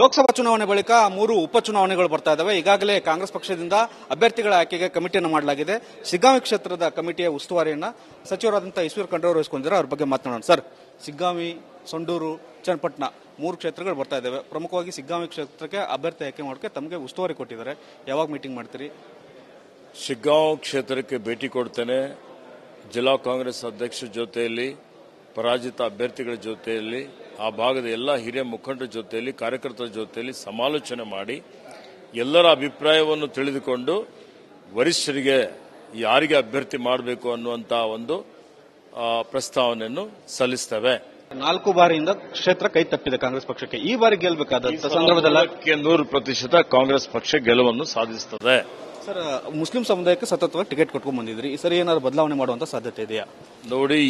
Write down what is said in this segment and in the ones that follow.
ಲೋಕಸಭಾ ಚುನಾವಣೆ ಬಳಿಕ 3 ಉಪಚುನಾವಣೆಗಳು ಬರ್ತಾ ಇದ್ದಾವೆ. ಈಗಾಗಲೇ ಕಾಂಗ್ರೆಸ್ ಪಕ್ಷದಿಂದ ಅಭ್ಯರ್ಥಿಗಳ ಆಯ್ಕೆಗೆ ಕಮಿಟಿಯನ್ನು ಮಾಡಲಾಗಿದೆ. ಸಿಗ್ಗಾಂವಿ ಕ್ಷೇತ್ರದ ಕಮಿಟಿಯ ಉಸ್ತುವಾರಿಯನ್ನ ಸಚಿವರಾದಂತಹ ಈಶ್ವರ್ ಖಂಡ್ರೆ ಅವರು ವಹಿಸಿಕೊಂಡಿದ್ದಾರೆ. ಅವ್ರ ಬಗ್ಗೆ ಮಾತನಾಡೋಣ. ಸರ್, ಸಿಗ್ಗಾಂವಿ, ಸೊಂಡೂರು, ಚನ್ನಪಟ್ಟಣ 3 ಕ್ಷೇತ್ರಗಳು ಬರ್ತಾ ಇದ್ದಾವೆ. ಪ್ರಮುಖವಾಗಿ ಸಿಗ್ಗಾಂವಿ ಕ್ಷೇತ್ರಕ್ಕೆ ಅಭ್ಯರ್ಥಿ ಆಯ್ಕೆ ಮಾಡೋಕೆ ತಮಗೆ ಉಸ್ತುವಾರಿ ಕೊಟ್ಟಿದ್ದಾರೆ. ಯಾವಾಗ ಮೀಟಿಂಗ್ ಮಾಡ್ತೀರಿ? ಶಿಗ್ಗಾಂವ್ ಕ್ಷೇತ್ರಕ್ಕೆ ಭೇಟಿ ಕೊಡ್ತೇನೆ. ಜಿಲ್ಲಾ ಕಾಂಗ್ರೆಸ್ ಅಧ್ಯಕ್ಷರ ಜೊತೆಯಲ್ಲಿ, ಪರಾಜಿತ ಅಭ್ಯರ್ಥಿಗಳ ಜೊತೆಯಲ್ಲಿ, ಆ ಭಾಗದ ಎಲ್ಲ ಹಿರಿಯ ಮುಖಂಡರ ಜೊತೆಯಲ್ಲಿ, ಕಾರ್ಯಕರ್ತರ ಜೊತೆಯಲ್ಲಿ ಸಮಾಲೋಚನೆ ಮಾಡಿ ಎಲ್ಲರ ಅಭಿಪ್ರಾಯವನ್ನು ತಿಳಿದುಕೊಂಡು ವರಿಷ್ಠರಿಗೆ ಯಾರಿಗೆ ಅಭ್ಯರ್ಥಿ ಮಾಡಬೇಕು ಅನ್ನುವಂತ ಒಂದು ಪ್ರಸ್ತಾವನೆಯನ್ನು ಸಲ್ಲಿಸುತ್ತೇವೆ. 4 ಬಾರಿಯಿಂದ ಕ್ಷೇತ್ರ ಕೈ ತಪ್ಪಿದೆ ಕಾಂಗ್ರೆಸ್ ಪಕ್ಷಕ್ಕೆ. ಈ ಬಾರಿ ಗೆಲ್ಲಬೇಕಾದ ಸಂದರ್ಭದಲ್ಲಿ 100% ಕಾಂಗ್ರೆಸ್ ಪಕ್ಷ ಗೆಲುವನ್ನು ಸಾಧಿಸುತ್ತದೆ. ಸರ್, ಮುಸ್ಲಿಂ ಸಮುದಾಯಕ್ಕೆ ಸತತವಾಗಿ ಟಿಕೆಟ್ ಕೊಟ್ಕೊಂಡು ಬಂದಿದ್ರಿ. ಈ ಸರಿ ಏನಾದ್ರು ಬದಲಾವಣೆ ಮಾಡುವಂತ ಸಾಧ್ಯತೆ ಇದೆಯಾ? ನೋಡಿ,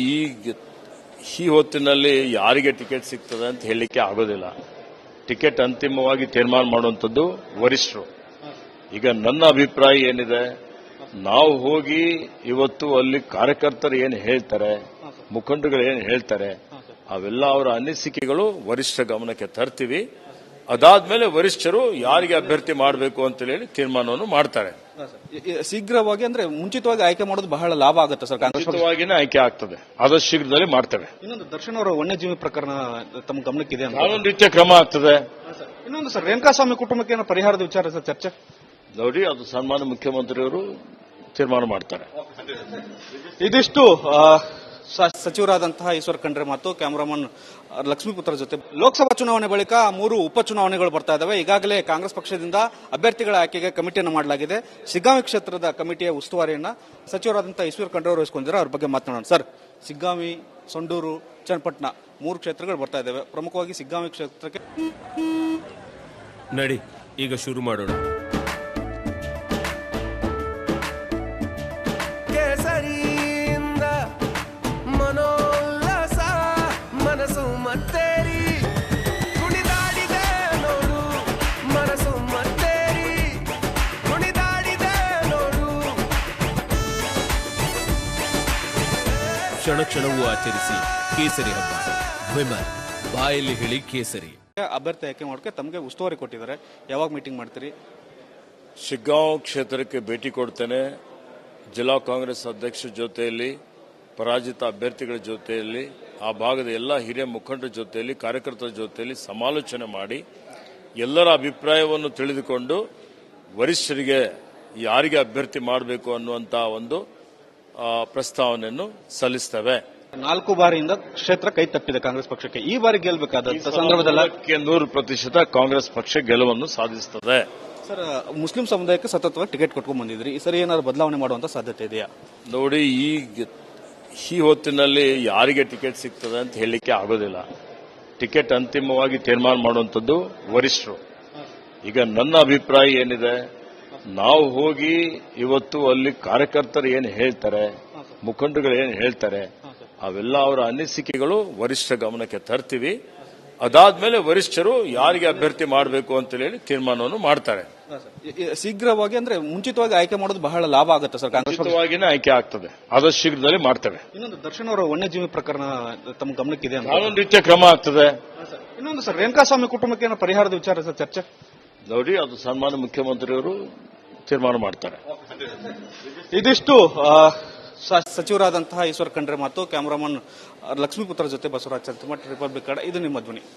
ಈ ಹೊತ್ತಿನಲ್ಲಿ ಯಾರಿಗೆ ಟಿಕೆಟ್ ಸಿಗ್ತದೆ ಅಂತ ಹೇಳಲಿಕ್ಕೆ ಆಗೋದಿಲ್ಲ. ಟಿಕೆಟ್ ಅಂತಿಮವಾಗಿ ತೀರ್ಮಾನ ಮಾಡುವಂಥದ್ದು ವರಿಷ್ಠರು. ಈಗ ನನ್ನ ಅಭಿಪ್ರಾಯ ಏನಿದೆ, ನಾವು ಹೋಗಿ ಇವತ್ತು ಅಲ್ಲಿ ಕಾರ್ಯಕರ್ತರು ಏನು ಹೇಳ್ತಾರೆ, ಮುಖಂಡರುಗಳು ಏನು ಹೇಳ್ತಾರೆ, ಅವೆಲ್ಲ ಅವರ ಅನಿಸಿಕೆಗಳು ವರಿಷ್ಠ ಗಮನಕ್ಕೆ ತರ್ತೀವಿ. ಅದಾದ್ಮೇಲೆ ವರಿಷ್ಠರು ಯಾರಿಗೆ ಅಭ್ಯರ್ಥಿ ಮಾಡಬೇಕು ಅಂತ ಹೇಳಿ ತೀರ್ಮಾನವನ್ನು ಮಾಡ್ತಾರೆ. ಶೀಘ್ರವಾಗಿ ಅಂದ್ರೆ ಮುಂಚಿತವಾಗಿ ಆಯ್ಕೆ ಮಾಡೋದು ಬಹಳ ಲಾಭ ಆಗುತ್ತೆ ಸರ್. ಮುಂಚಿತವಾಗಿನೇ ಆಯ್ಕೆ ಆಗ್ತದೆ, ಆದಷ್ಟು ಶೀಘ್ರದಲ್ಲಿ ಮಾಡ್ತೇವೆ. ಇನ್ನೊಂದು ದರ್ಶನ್ ಅವರ ವನ್ಯಜೀವಿ ಪ್ರಕರಣ ತಮ್ಮ ಗಮನಕ್ಕಿದೆ. ಕಾನೂನು ರೀತಿಯ ಕ್ರಮ ಆಗ್ತದೆ. ಇನ್ನೊಂದು ಸರ್, ರೇಣುಕಾಸ್ವಾಮಿ ಕುಟುಂಬಕ್ಕೆ ಏನೋ ಪರಿಹಾರದ ವಿಚಾರ ಸರ್ ಚರ್ಚೆ. ನೋಡಿ, ಅದು ಸನ್ಮಾನ್ಯ ಮುಖ್ಯಮಂತ್ರಿಯವರು ತೀರ್ಮಾನ ಮಾಡ್ತಾರೆ. ಇದಿಷ್ಟು ಸಚಿವರಾದಂತಹ ಈಶ್ವರ್ ಖಂಡ್ರೆ ಮತ್ತು ಕ್ಯಾಮರಾಮನ್ ಲಕ್ಷ್ಮೀಪುತ್ರ ಜೊತೆ. ಲೋಕಸಭಾ ಚುನಾವಣೆ ಬಳಿಕ 3 ಉಪಚುನಾವಣೆಗಳು ಬರ್ತಾ ಇದ್ದಾವೆ. ಈಗಾಗಲೇ ಕಾಂಗ್ರೆಸ್ ಪಕ್ಷದಿಂದ ಅಭ್ಯರ್ಥಿಗಳ ಆಯ್ಕೆಗೆ ಕಮಿಟಿಯನ್ನು ಮಾಡಲಾಗಿದೆ. ಸಿಗ್ಗಾಂವಿ ಕ್ಷೇತ್ರದ ಕಮಿಟಿಯ ಉಸ್ತುವಾರಿಯನ್ನ ಸಚಿವರಾದಂತಹ ಈಶ್ವರ್ ಖಂಡ್ರೆ ಅವರು ವಹಿಸಿಕೊಂಡಿದ್ದಾರೆ. ಅವ್ರ ಬಗ್ಗೆ ಮಾತನಾಡೋಣ. ಸರ್, ಸಿಗ್ಗಾಂವಿ, ಸೊಂಡೂರು, ಚನ್ನಪಟ್ಟಣ 3 ಕ್ಷೇತ್ರಗಳು ಬರ್ತಾ ಇದ್ದಾವೆ. ಪ್ರಮುಖವಾಗಿ ಸಿಗ್ಗಾಂವಿ ಕ್ಷೇತ್ರಕ್ಕೆ ನಡಿ ಈಗ ಶುರು ಮಾಡೋಣ. ಕ್ಷಣ ಕ್ಷಣವೂ ಆಚರಿಸಿ ಕೇಸರಿ ಹಬ್ಬ. ವಿಮಲ್, ಬಾಯಲ್ಲಿ ಹೇಳಿ ಕೇಸರಿ. ಅಭ್ಯರ್ಥಿ ಆಯ್ಕೆ ಮಾಡೋಕೆ ತಮಗೆ ಉಸ್ತುವಾರಿ ಕೊಟ್ಟಿದ್ದಾರೆ. ಯಾವಾಗ ಮೀಟಿಂಗ್ ಮಾಡ್ತೀರಿ? ಶಿಗ್ಗಾಂವ್ ಕ್ಷೇತ್ರಕ್ಕೆ ಭೇಟಿ ಕೊಡ್ತೇನೆ. ಜಿಲ್ಲಾ ಕಾಂಗ್ರೆಸ್ ಅಧ್ಯಕ್ಷರ ಜೊತೆಯಲ್ಲಿ, ಪರಾಜಿತ ಅಭ್ಯರ್ಥಿಗಳ ಜೊತೆಯಲ್ಲಿ, ಆ ಭಾಗದ ಎಲ್ಲ ಹಿರಿಯ ಮುಖಂಡರ ಜೊತೆಯಲ್ಲಿ, ಕಾರ್ಯಕರ್ತರ ಜೊತೆಯಲ್ಲಿ ಸಮಾಲೋಚನೆ ಮಾಡಿ ಎಲ್ಲರ ಅಭಿಪ್ರಾಯವನ್ನು ತಿಳಿದುಕೊಂಡು ವರಿಷ್ಠರಿಗೆ ಯಾರಿಗೆ ಅಭ್ಯರ್ಥಿ ಮಾಡಬೇಕು ಅನ್ನುವಂತ ಒಂದು ಪ್ರಸ್ತಾವನೆಯನ್ನು ಸಲ್ಲಿಸುತ್ತೇವೆ. 4 ಬಾರಿಯಿಂದ ಕ್ಷೇತ್ರ ಕೈ ತಪ್ಪಿದೆ ಕಾಂಗ್ರೆಸ್ ಪಕ್ಷಕ್ಕೆ. ಈ ಬಾರಿ ಗೆಲ್ಲಬೇಕಾದ ಸಂದರ್ಭದಲ್ಲಿ 100% ಕಾಂಗ್ರೆಸ್ ಪಕ್ಷ ಗೆಲುವನ್ನು ಸಾಧಿಸುತ್ತದೆ. ಸರ್, ಮುಸ್ಲಿಂ ಸಮುದಾಯಕ್ಕೆ ಸತತವಾಗಿ ಟಿಕೆಟ್ ಕೊಟ್ಕೊಂಡು ಬಂದಿದ್ರಿ. ಈ ಸರಿ ಏನಾದ್ರು ಬದಲಾವಣೆ ಮಾಡುವಂತ ಸಾಧ್ಯತೆ ಇದೆಯಾ? ನೋಡಿ, ಈ ಹೊತ್ತಿನಲ್ಲಿ ಯಾರಿಗೆ ಟಿಕೆಟ್ ಸಿಗ್ತದೆ ಅಂತ ಹೇಳಲಿಕ್ಕೆ ಆಗೋದಿಲ್ಲ. ಟಿಕೆಟ್ ಅಂತಿಮವಾಗಿ ತೀರ್ಮಾನ ಮಾಡುವಂಥದ್ದು ವರಿಷ್ಠರು. ಈಗ ನನ್ನ ಅಭಿಪ್ರಾಯ ಏನಿದೆ, ನಾವು ಹೋಗಿ ಇವತ್ತು ಅಲ್ಲಿ ಕಾರ್ಯಕರ್ತರು ಏನು ಹೇಳ್ತಾರೆ, ಮುಖಂಡರುಗಳು ಏನು ಹೇಳ್ತಾರೆ, ಅವೆಲ್ಲ ಅವರ ಅನಿಸಿಕೆಗಳು ವರಿಷ್ಠ ಗಮನಕ್ಕೆ ತರ್ತೀವಿ. ಅದಾದ್ಮೇಲೆ ವರಿಷ್ಠರು ಯಾರಿಗೆ ಅಭ್ಯರ್ಥಿ ಮಾಡಬೇಕು ಅಂತ ಹೇಳಿ ತೀರ್ಮಾನವನ್ನು ಮಾಡ್ತಾರೆ. ಶೀಘ್ರವಾಗಿ ಅಂದ್ರೆ ಮುಂಚಿತವಾಗಿ ಆಯ್ಕೆ ಮಾಡೋದು ಬಹಳ ಲಾಭ ಆಗುತ್ತೆ ಸರ್. ಮುಂಚಿತವಾಗಿನೇ ಆಯ್ಕೆ ಆಗ್ತದೆ, ಆದಷ್ಟು ಶೀಘ್ರದಲ್ಲಿ ಮಾಡ್ತೇವೆ. ಇನ್ನೊಂದು ದರ್ಶನ್ ಅವರ ವನ್ಯಜೀವಿ ಪ್ರಕರಣ ತಮ್ಮ ಗಮನಕ್ಕಿದೆ. ಕಾನೂನು ರೀತಿಯ ಕ್ರಮ ಆಗ್ತದೆ. ಇನ್ನೊಂದು ಸರ್, ರೇಣುಕಾಸ್ವಾಮಿ ಕುಟುಂಬಕ್ಕೆ ಏನೋ ಪರಿಹಾರದ ವಿಚಾರ ಸರ್ ಚರ್ಚೆ. ನೋಡಿ, ಅದು ಸನ್ಮಾನ್ಯ ಮುಖ್ಯಮಂತ್ರಿಯವರು ತೀರ್ಮಾನ ಮಾಡ್ತಾರೆ. ಇದಿಷ್ಟು ಸಚಿವರಾದಂತಹ ಈಶ್ವರ್ ಖಂಡ್ರೆ ಮತ್ತು ಕ್ಯಾಮರಾಮನ್ ಲಕ್ಷ್ಮೀಪುತ್ರ ಜೊತೆ ಬಸವರಾಜ್ ಚಂದ್ರಮಠ, ರಿಪಬ್ಲಿಕ್ ಕನ್ನಡ. ಇದು ನಿಮ್ಮ ಧ್ವನಿ.